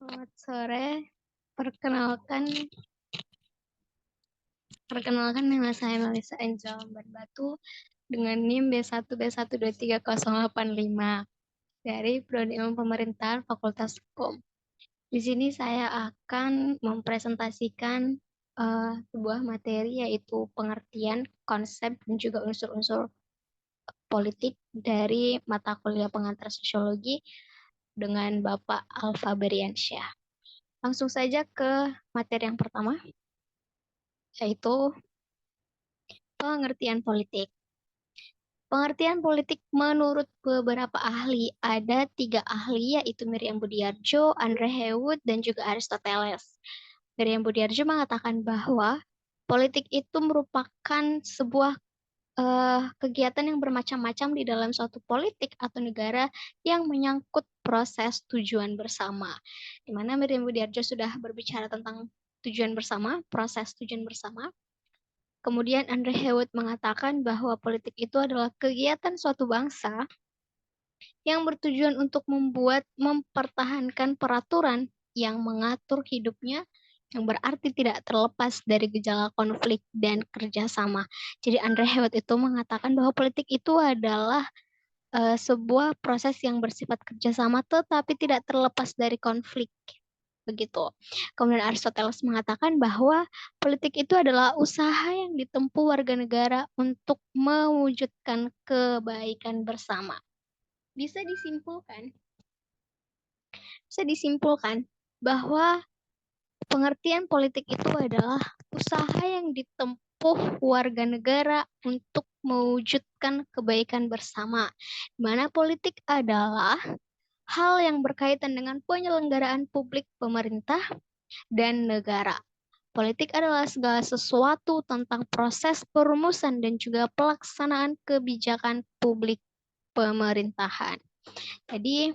Selamat sore. Perkenalkan, perkenalkan nama saya Melisa Angel Batu dengan NIM B1B1230085 dari Prodi Ilmu Pemerintahan Fakultas Hukum. Di sini saya akan mempresentasikan sebuah materi yaitu pengertian konsep dan juga unsur-unsur politik dari mata kuliah pengantar sosiologi dengan Bapak Alfa Beriansyah. Langsung saja ke materi yang pertama, yaitu pengertian politik. Pengertian politik menurut beberapa ahli, ada 3 ahli yaitu Miriam Budiarjo, Andre Hewood, dan juga Aristoteles. Miriam Budiarjo mengatakan bahwa politik itu merupakan sebuah kegiatan yang bermacam-macam di dalam suatu politik atau negara yang menyangkut proses tujuan bersama. Di mana Miriam Budiarjo sudah berbicara tentang tujuan bersama, proses tujuan bersama. Kemudian Andre Hewood mengatakan bahwa politik itu adalah kegiatan suatu bangsa yang bertujuan untuk mempertahankan peraturan yang mengatur hidupnya, yang berarti tidak terlepas dari gejala konflik dan kerjasama. Jadi Andre Hewood itu mengatakan bahwa politik itu adalah sebuah proses yang bersifat kerjasama tetapi tidak terlepas dari konflik. Begitu. Kemudian Aristoteles mengatakan bahwa politik itu adalah usaha yang ditempuh warga negara untuk mewujudkan kebaikan bersama. Bisa disimpulkan bahwa pengertian politik itu adalah usaha yang ditempuh warga negara untuk mewujudkan kebaikan bersama. Di mana politik adalah hal yang berkaitan dengan penyelenggaraan publik pemerintah dan negara. Politik adalah segala sesuatu tentang proses perumusan dan juga pelaksanaan kebijakan publik pemerintahan. Jadi,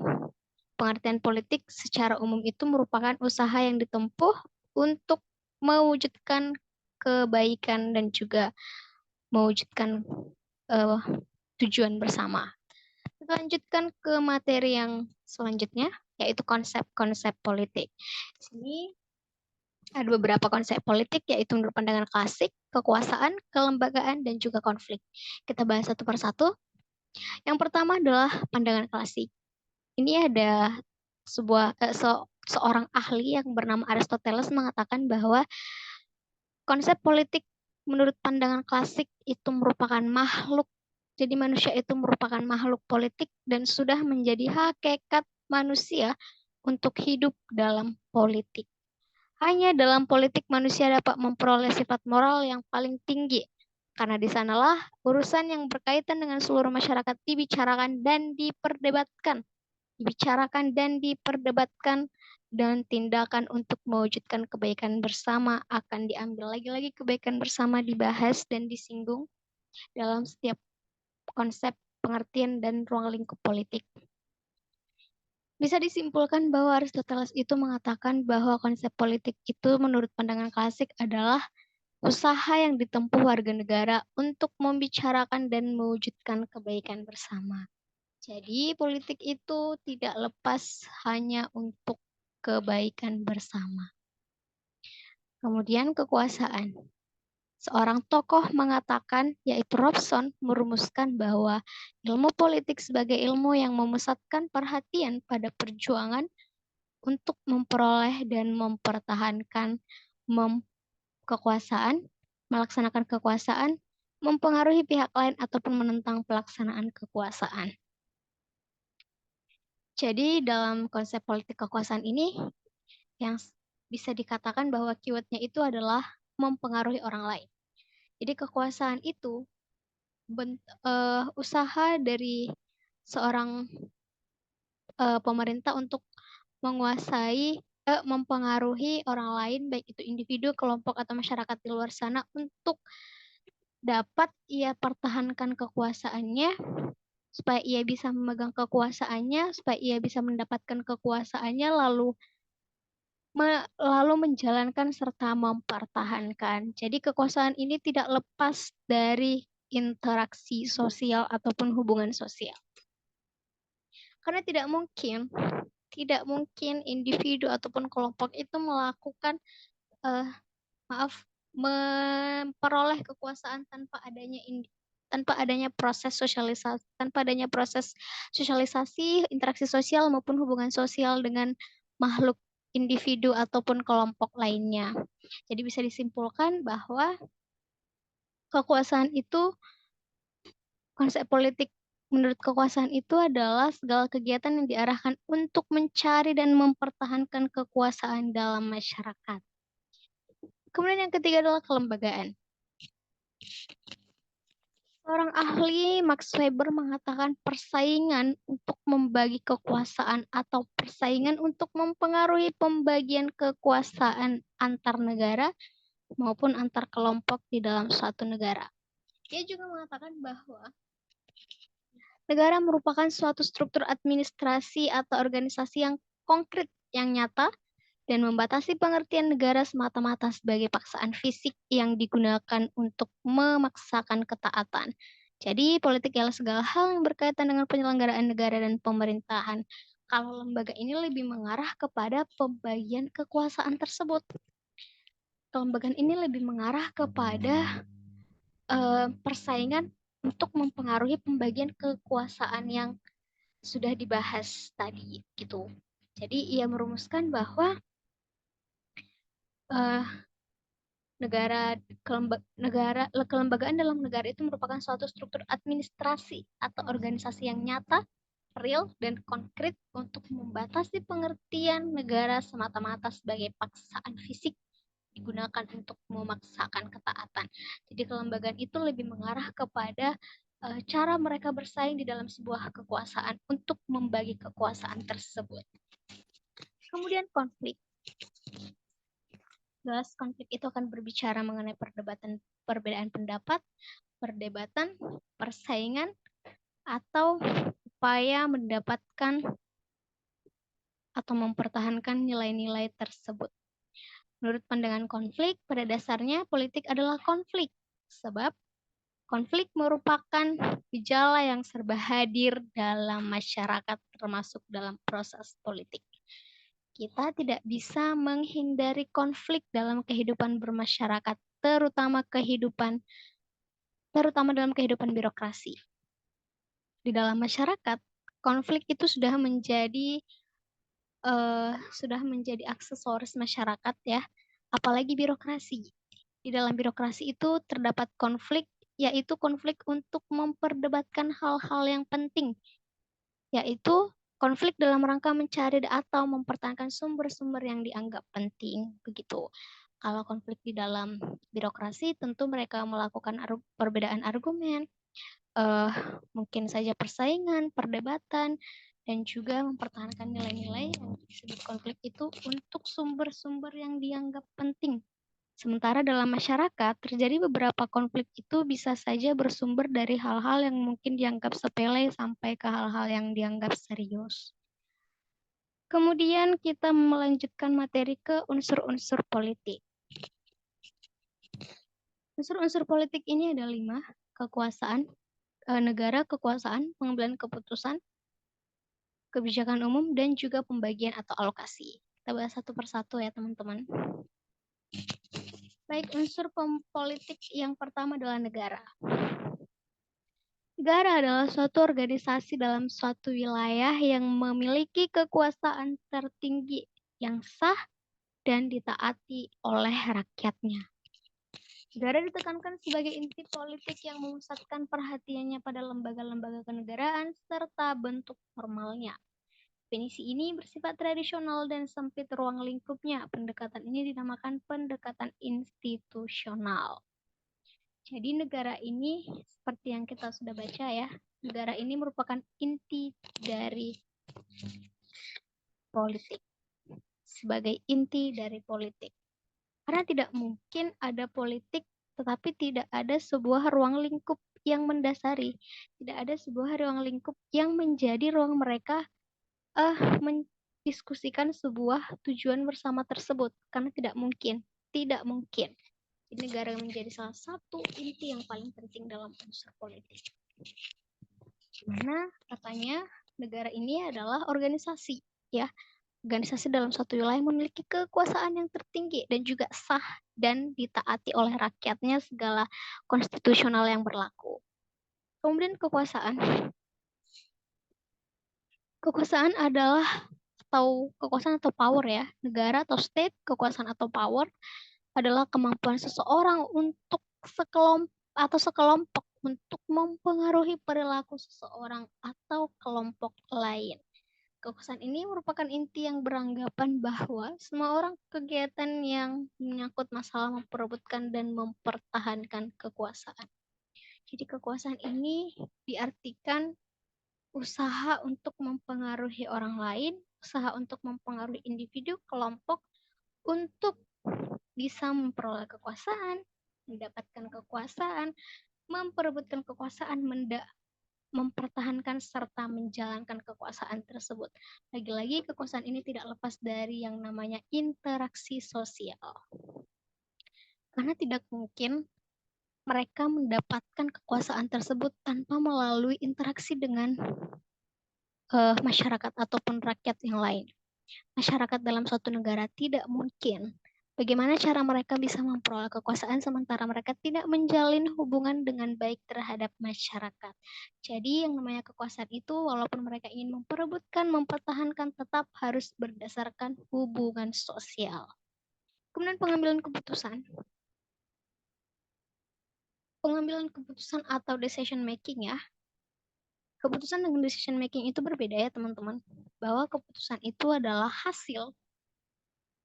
pengertian politik secara umum itu merupakan usaha yang ditempuh untuk mewujudkan kebaikan dan juga mewujudkan tujuan bersama. Kita lanjutkan ke materi yang selanjutnya, yaitu konsep-konsep politik. Di sini ada beberapa konsep politik, yaitu menurut pandangan klasik, kekuasaan, kelembagaan, dan juga konflik. Kita bahas satu persatu. Yang pertama adalah pandangan klasik. Ini ada seorang ahli yang bernama Aristoteles mengatakan bahwa konsep politik menurut pandangan klasik itu merupakan makhluk. Jadi manusia itu merupakan makhluk politik dan sudah menjadi hakikat manusia untuk hidup dalam politik. Hanya dalam politik manusia dapat memperoleh sifat moral yang paling tinggi. Karena di sanalah urusan yang berkaitan dengan seluruh masyarakat dibicarakan dan diperdebatkan. Dan tindakan untuk mewujudkan kebaikan bersama akan diambil. Lagi-lagi kebaikan bersama dibahas dan disinggung dalam setiap konsep, pengertian, dan ruang lingkup politik. Bisa disimpulkan bahwa Aristoteles itu mengatakan bahwa konsep politik itu menurut pandangan klasik adalah usaha yang ditempuh warga negara untuk membicarakan dan mewujudkan kebaikan bersama. Jadi politik itu tidak lepas hanya untuk kebaikan bersama. Kemudian kekuasaan. Seorang tokoh mengatakan, yaitu Robson, merumuskan bahwa ilmu politik sebagai ilmu yang memusatkan perhatian pada perjuangan untuk memperoleh dan mempertahankan kekuasaan, melaksanakan kekuasaan, mempengaruhi pihak lain ataupun menentang pelaksanaan kekuasaan. Jadi dalam konsep politik kekuasaan ini yang bisa dikatakan bahwa keywordnya itu adalah mempengaruhi orang lain. Jadi kekuasaan itu usaha dari seorang pemerintah untuk menguasai, mempengaruhi orang lain, baik itu individu, kelompok, atau masyarakat di luar sana untuk dapat ia pertahankan kekuasaannya, supaya ia bisa memegang kekuasaannya, supaya ia bisa mendapatkan kekuasaannya, lalu menjalankan serta mempertahankan. Jadi kekuasaan ini tidak lepas dari interaksi sosial ataupun hubungan sosial. Karena tidak tidak mungkin individu ataupun kelompok itu melakukan memperoleh kekuasaan tanpa adanya proses sosialisasi, interaksi sosial maupun hubungan sosial dengan makhluk individu ataupun kelompok lainnya. Jadi bisa disimpulkan bahwa kekuasaan itu, konsep politik menurut kekuasaan itu adalah segala kegiatan yang diarahkan untuk mencari dan mempertahankan kekuasaan dalam masyarakat. Kemudian yang ketiga adalah kelembagaan. Seorang ahli, Max Weber, mengatakan persaingan untuk membagi kekuasaan atau persaingan untuk mempengaruhi pembagian kekuasaan antar negara maupun antar kelompok di dalam suatu negara. Dia juga mengatakan bahwa negara merupakan suatu struktur administrasi atau organisasi yang konkret, yang nyata, dan membatasi pengertian negara semata-mata sebagai paksaan fisik yang digunakan untuk memaksakan ketaatan. Jadi, politik adalah segala hal yang berkaitan dengan penyelenggaraan negara dan pemerintahan. Kalau lembaga ini lebih mengarah kepada pembagian kekuasaan tersebut. Kelembagaan ini lebih mengarah kepada persaingan untuk mempengaruhi pembagian kekuasaan yang sudah dibahas tadi, gitu. Jadi, ia merumuskan bahwa kelembagaan dalam negara itu merupakan suatu struktur administrasi atau organisasi yang nyata, real, dan konkret untuk membatasi pengertian negara semata-mata sebagai paksaan fisik digunakan untuk memaksakan ketaatan. Jadi kelembagaan itu lebih mengarah kepada cara mereka bersaing di dalam sebuah kekuasaan untuk membagi kekuasaan tersebut. Kemudian konflik. Jelas konflik itu akan berbicara mengenai perbedaan pendapat, perdebatan, persaingan, atau upaya mendapatkan atau mempertahankan nilai-nilai tersebut. Menurut pandangan konflik, pada dasarnya politik adalah konflik. Sebab konflik merupakan gejala yang serba hadir dalam masyarakat termasuk dalam proses politik. Kita tidak bisa menghindari konflik dalam kehidupan bermasyarakat, terutama dalam kehidupan birokrasi. Di dalam masyarakat, konflik itu sudah menjadi aksesoris masyarakat ya, apalagi birokrasi. Di dalam birokrasi itu terdapat konflik, yaitu konflik untuk memperdebatkan hal-hal yang penting, yaitu konflik dalam rangka mencari atau mempertahankan sumber-sumber yang dianggap penting, begitu. Kalau konflik di dalam birokrasi, tentu mereka melakukan perbedaan argumen, mungkin saja persaingan, perdebatan, dan juga mempertahankan nilai-nilai yang disebut konflik itu untuk sumber-sumber yang dianggap penting. Sementara dalam masyarakat, terjadi beberapa konflik itu bisa saja bersumber dari hal-hal yang mungkin dianggap sepele sampai ke hal-hal yang dianggap serius. Kemudian kita melanjutkan materi ke unsur-unsur politik. Unsur-unsur politik ini ada 5, kekuasaan, negara, kekuasaan, pengambilan keputusan, kebijakan umum, dan juga pembagian atau alokasi. Kita bahas satu persatu ya teman-teman. Baik, unsur politik yang pertama adalah negara. Negara adalah suatu organisasi dalam suatu wilayah yang memiliki kekuasaan tertinggi yang sah dan ditaati oleh rakyatnya. Negara ditekankan sebagai inti politik yang memusatkan perhatiannya pada lembaga-lembaga kenegaraan serta bentuk formalnya. Definisi ini bersifat tradisional dan sempit ruang lingkupnya. Pendekatan ini dinamakan pendekatan institusional. Jadi negara ini, seperti yang kita sudah baca ya, negara ini merupakan inti dari politik. Sebagai inti dari politik. Karena tidak mungkin ada politik, tetapi tidak ada sebuah ruang lingkup yang mendasari. Tidak ada sebuah ruang lingkup yang menjadi ruang mereka mendiskusikan sebuah tujuan bersama tersebut, karena tidak mungkin. Negara menjadi salah satu inti yang paling penting dalam unsur politik. Dimana katanya negara ini adalah organisasi. ya, organisasi dalam suatu wilayah memiliki kekuasaan yang tertinggi dan juga sah dan ditaati oleh rakyatnya segala konstitusional yang berlaku. Kemudian kekuasaan adalah kekuasaan atau power ya, negara atau state, kekuasaan atau power adalah kemampuan seseorang untuk sekelompok untuk mempengaruhi perilaku seseorang atau kelompok lain. Kekuasaan ini merupakan inti yang beranggapan bahwa semua orang kegiatan yang menyangkut masalah memperebutkan dan mempertahankan kekuasaan. Jadi kekuasaan ini diartikan usaha untuk mempengaruhi orang lain, usaha untuk mempengaruhi individu, kelompok, untuk bisa memperoleh kekuasaan, mendapatkan kekuasaan, memperebutkan kekuasaan, mempertahankan serta menjalankan kekuasaan tersebut. Lagi-lagi kekuasaan ini tidak lepas dari yang namanya interaksi sosial. Karena tidak mungkin mereka mendapatkan kekuasaan tersebut tanpa melalui interaksi dengan masyarakat ataupun rakyat yang lain. Masyarakat dalam suatu negara tidak mungkin. Bagaimana cara mereka bisa memperoleh kekuasaan sementara mereka tidak menjalin hubungan dengan baik terhadap masyarakat. Jadi yang namanya kekuasaan itu walaupun mereka ingin memperebutkan, mempertahankan tetap harus berdasarkan hubungan sosial. Kemudian pengambilan keputusan. Pengambilan keputusan atau decision making ya. Keputusan dengan decision making itu berbeda ya teman-teman. Bahwa keputusan itu adalah hasil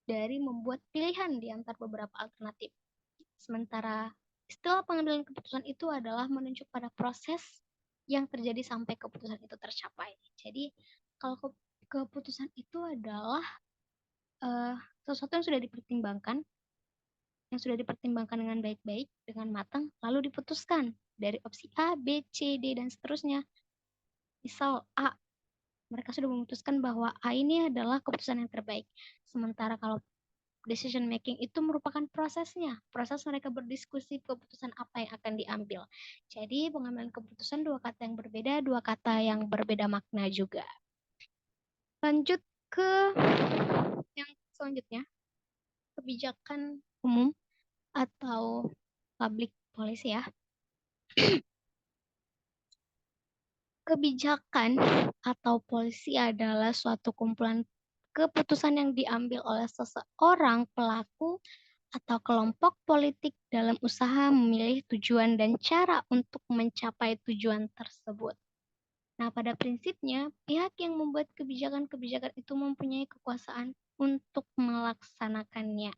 dari membuat pilihan di antara beberapa alternatif. Sementara istilah pengambilan keputusan itu adalah menunjuk pada proses yang terjadi sampai keputusan itu tercapai. Jadi kalau keputusan itu adalah sesuatu yang sudah dipertimbangkan dengan baik-baik, dengan matang, lalu diputuskan dari opsi A, B, C, D, dan seterusnya. Misal A, mereka sudah memutuskan bahwa A ini adalah keputusan yang terbaik. Sementara kalau decision making itu merupakan prosesnya, proses mereka berdiskusi keputusan apa yang akan diambil. Jadi pengambilan keputusan dua kata yang berbeda, dua kata yang berbeda makna juga. Lanjut ke yang selanjutnya, kebijakan umum atau public policy ya. Kebijakan atau polisi adalah suatu kumpulan keputusan yang diambil oleh seseorang pelaku atau kelompok politik dalam usaha memilih tujuan dan cara untuk mencapai tujuan tersebut. Nah, pada prinsipnya, pihak yang membuat kebijakan-kebijakan itu mempunyai kekuasaan untuk melaksanakannya.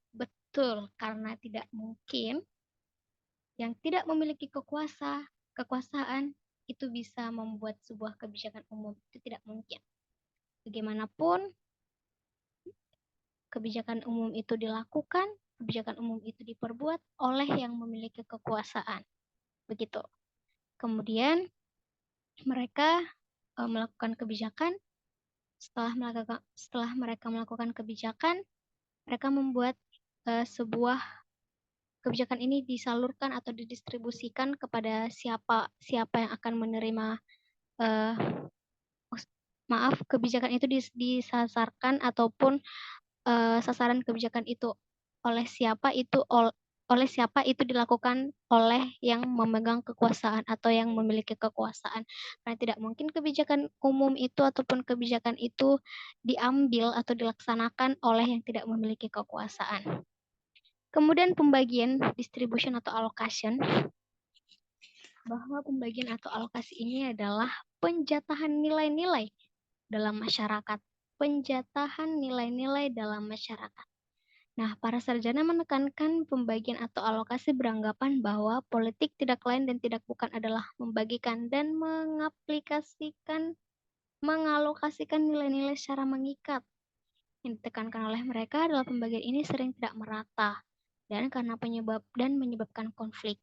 Betul, karena tidak mungkin yang tidak memiliki kekuasaan itu bisa membuat sebuah kebijakan umum. Itu tidak mungkin. Bagaimanapun, kebijakan umum itu dilakukan, kebijakan umum itu diperbuat oleh yang memiliki kekuasaan. Begitu. Kemudian mereka melakukan kebijakan, setelah mereka melakukan kebijakan, mereka membuat sebuah kebijakan ini disalurkan atau didistribusikan kepada siapa yang akan menerima kebijakan itu disasarkan ataupun sasaran kebijakan itu oleh siapa itu dilakukan oleh yang memegang kekuasaan atau yang memiliki kekuasaan. Karena tidak mungkin kebijakan umum itu ataupun kebijakan itu diambil atau dilaksanakan oleh yang tidak memiliki kekuasaan. Kemudian pembagian distribution atau allocation, bahwa pembagian atau alokasi ini adalah penjatahan nilai-nilai dalam masyarakat. Penjatahan nilai-nilai dalam masyarakat. Nah, para sarjana menekankan pembagian atau alokasi beranggapan bahwa politik tidak lain dan tidak bukan adalah membagikan dan mengalokasikan nilai-nilai secara mengikat. Yang ditekankan oleh mereka adalah pembagian ini sering tidak merata dan menyebabkan konflik.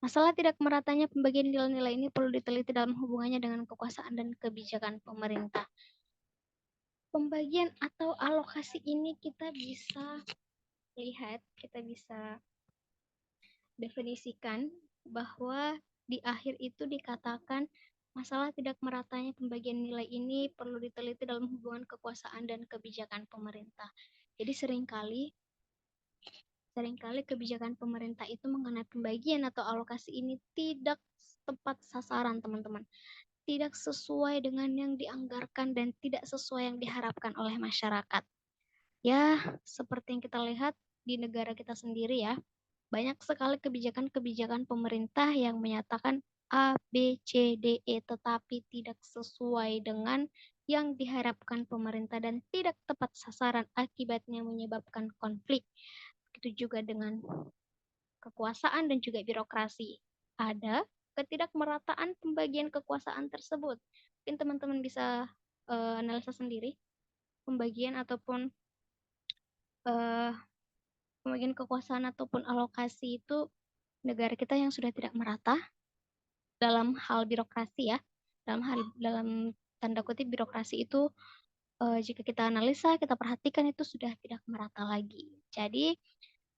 Masalah tidak meratanya pembagian nilai-nilai ini perlu diteliti dalam hubungannya dengan kekuasaan dan kebijakan pemerintah. Pembagian atau alokasi ini kita bisa lihat, kita bisa definisikan bahwa di akhir itu dikatakan Masalah tidak meratanya pembagian nilai ini perlu diteliti dalam hubungan kekuasaan dan kebijakan pemerintah. Jadi seringkali kebijakan pemerintah itu mengenai pembagian atau alokasi ini tidak tepat sasaran, teman-teman. Tidak sesuai dengan yang dianggarkan dan tidak sesuai yang diharapkan oleh masyarakat. Ya, seperti yang kita lihat di negara kita sendiri ya, banyak sekali kebijakan-kebijakan pemerintah yang menyatakan A, B, C, D, E, tetapi tidak sesuai dengan yang diharapkan pemerintah dan tidak tepat sasaran, akibatnya menyebabkan konflik. Begitu juga dengan kekuasaan dan juga birokrasi. Ada ketidakmerataan pembagian kekuasaan tersebut. Mungkin teman-teman bisa analisa sendiri pembagian ataupun eh, pembagian kekuasaan ataupun alokasi itu negara kita yang sudah tidak merata dalam hal birokrasi ya. Dalam tanda kutip birokrasi itu jika kita analisa, kita perhatikan itu sudah tidak merata lagi. Jadi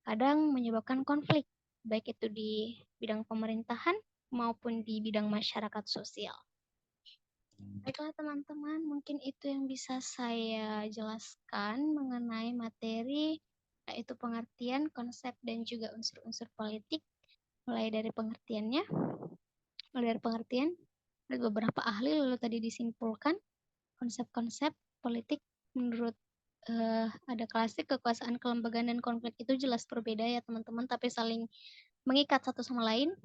kadang menyebabkan konflik, baik itu di bidang pemerintahan maupun di bidang masyarakat sosial. Baiklah teman-teman, mungkin itu yang bisa saya jelaskan mengenai materi, yaitu pengertian, konsep, dan juga unsur-unsur politik. Mulai dari pengertiannya, ada beberapa ahli lalu tadi disimpulkan konsep-konsep politik menurut ada klasik, kekuasaan, kelembagaan, dan konflik itu jelas berbeda ya teman-teman, tapi saling mengikat satu sama lain.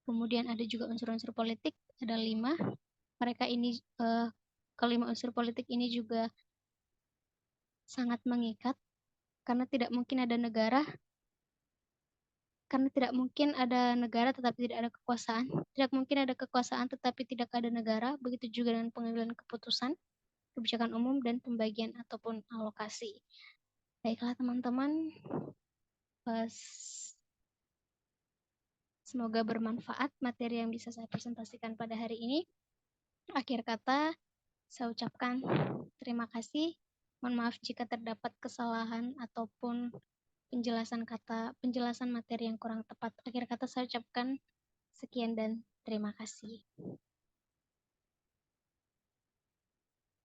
Kemudian ada juga unsur-unsur politik, ada 5. Mereka ini kelima unsur politik ini juga sangat mengikat karena tidak mungkin ada negara tetapi tidak ada kekuasaan. Tidak mungkin ada kekuasaan tetapi tidak ada negara. Begitu juga dengan pengambilan keputusan, kebijakan umum, dan pembagian ataupun alokasi. Baiklah teman-teman, semoga bermanfaat materi yang bisa saya presentasikan pada hari ini. Akhir kata, saya ucapkan terima kasih. Mohon maaf jika terdapat kesalahan ataupun penjelasan materi yang kurang tepat. Akhir kata saya ucapkan sekian dan terima kasih.